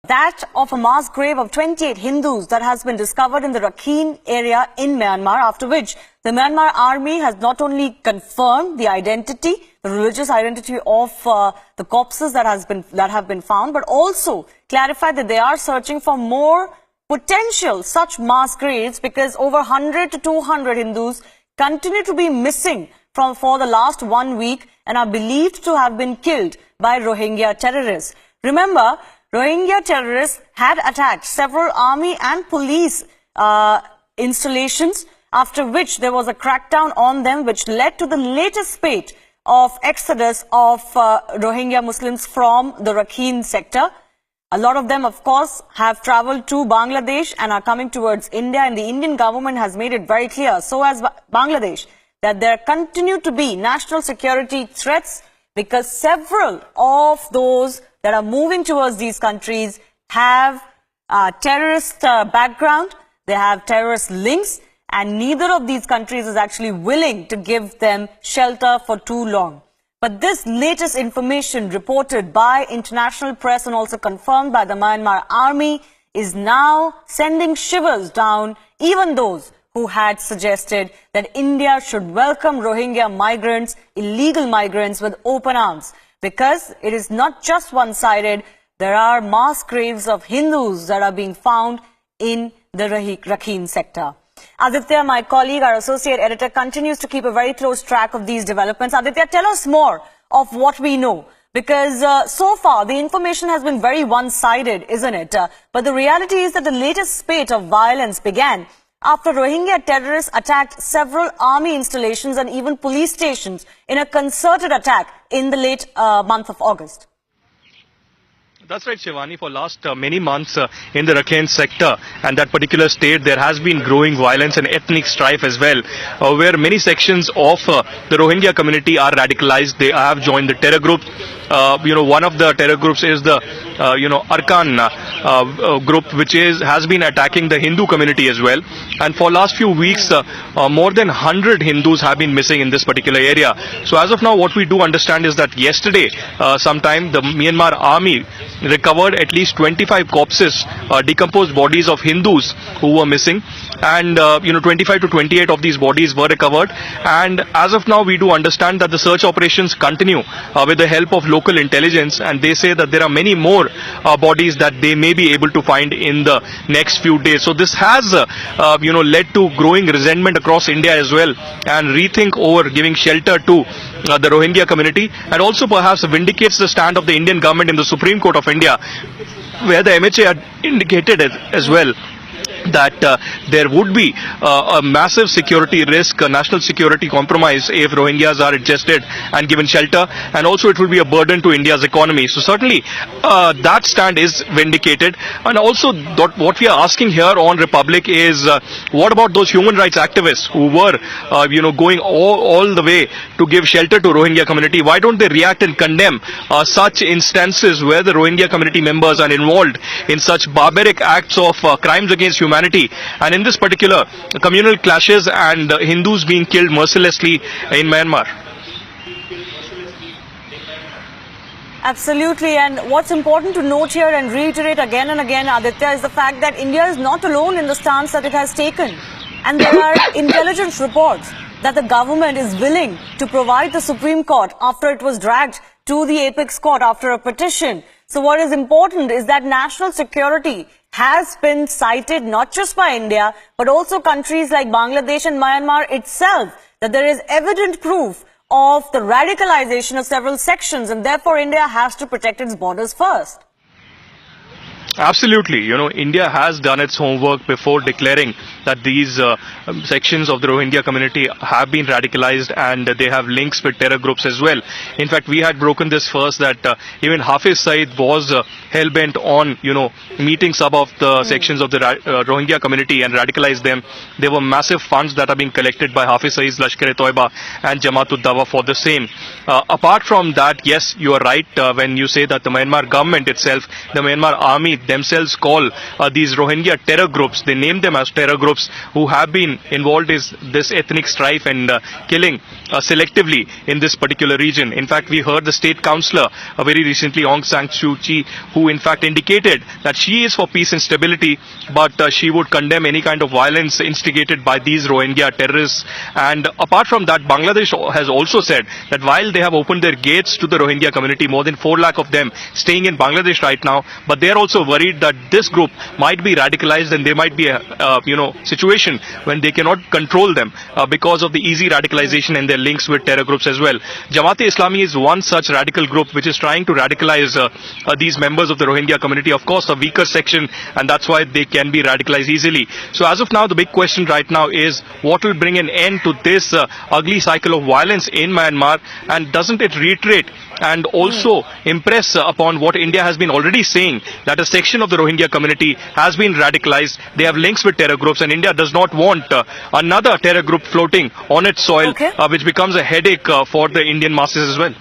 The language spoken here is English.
That of a mass grave of 28 Hindus that has been discovered in the Rakhine area in Myanmar, after which the Myanmar army has not only confirmed the identity, the religious identity of the corpses that have been found, but also clarified that they are searching for more potential such mass graves, because over 100 to 200 Hindus continue to be missing for the last 1 week and are believed to have been killed by Rohingya terrorists. Remember, Rohingya terrorists had attacked several army and police installations, after which there was a crackdown on them, which led to the latest spate of exodus of Rohingya Muslims from the Rakhine sector. A lot of them, of course, have travelled to Bangladesh and are coming towards India, and the Indian government has made it very clear, so has Bangladesh, that there continue to be national security threats, because several of those that are moving towards these countries have terrorist background, they have terrorist links, and neither of these countries is actually willing to give them shelter for too long. But this latest information reported by international press and also confirmed by the Myanmar army is now sending shivers down even those who had suggested that India should welcome Rohingya migrants, illegal migrants, with open arms. Because it is not just one-sided, there are mass graves of Hindus that are being found in the Rakhine sector. Aditya, my colleague, our associate editor, continues to keep a very close track of these developments. Aditya, tell us more of what we know. Because so far, the information has been very one-sided, isn't it? But the reality is that the latest spate of violence began after Rohingya terrorists attacked several army installations and even police stations in a concerted attack in the late month of August. That's right, Shivani. For last many months in the Rakhine sector and that particular state, there has been growing violence and ethnic strife as well, where many sections of the Rohingya community are radicalized. They have joined the terror group. One of the terror groups is the Rakhine group, which has been attacking the Hindu community as well. And for last few weeks, more than 100 Hindus have been missing in this particular area. So as of now, what we do understand is that yesterday, sometime, the Myanmar army recovered at least 25 corpses, decomposed bodies of Hindus who were missing. And 25 to 28 of these bodies were recovered. And as of now, we do understand that the search operations continue with the help of local intelligence, and they say that there are many more bodies that they may be able to find in the next few days. So this has led to growing resentment across India as well, and rethink over giving shelter to the Rohingya community, and also perhaps vindicates the stand of the Indian government in the Supreme Court of India, where the MHA had indicated as well that there would be a massive security risk, a national security compromise if Rohingyas are adjusted and given shelter, and also it will be a burden to India's economy. So certainly that stand is vindicated. And also what we are asking here on Republic is what about those human rights activists who were going all the way to give shelter to Rohingya community? Why don't they react and condemn such instances where the Rohingya community members are involved in such barbaric acts of crimes against humanity, and in this particular communal clashes and Hindus being killed mercilessly in Myanmar? Absolutely, and what's important to note here and reiterate again and again, Aditya, is the fact that India is not alone in the stance that it has taken. And there are intelligence reports that the government is willing to provide the Supreme Court after it was dragged to the apex court after a petition. So what is important is that national security has been cited not just by India, but also countries like Bangladesh and Myanmar itself, that there is evident proof of the radicalization of several sections, and therefore India has to protect its borders first. Absolutely. India has done its homework before declaring that these sections of the Rohingya community have been radicalized and they have links with terror groups as well. In fact, we had broken this first, that even Hafiz Saeed was hell-bent on, meeting some of the sections of the Rohingya community and radicalize them. There were massive funds that are being collected by Hafiz Saeed's Lashkar-e-Toiba and Jamaat-ud-Dawa for the same. Apart from that, yes, you are right when you say that the Myanmar government itself, the Myanmar army, themselves call these Rohingya terror groups. They name them as terror groups who have been involved in this ethnic strife and killing selectively in this particular region. In fact, we heard the state councillor very recently, Aung San Suu Kyi, who in fact indicated that she is for peace and stability, but she would condemn any kind of violence instigated by these Rohingya terrorists. And apart from that, Bangladesh has also said that while they have opened their gates to the Rohingya community, more than 4 lakh of them staying in Bangladesh right now, but they are also worried that this group might be radicalized and there might be a situation when they cannot control them because of the easy radicalization and their links with terror groups as well. Jamaat-e-Islami is one such radical group which is trying to radicalize these members of the Rohingya community, of course a weaker section, and that's why they can be radicalized easily. So as of now, the big question right now is what will bring an end to this ugly cycle of violence in Myanmar, and doesn't it reiterate and also impress upon what India has been already saying, that a section of the Rohingya community has been radicalized, they have links with terror groups, and India does not want another terror group floating on its soil, which becomes a headache for the Indian masses as well.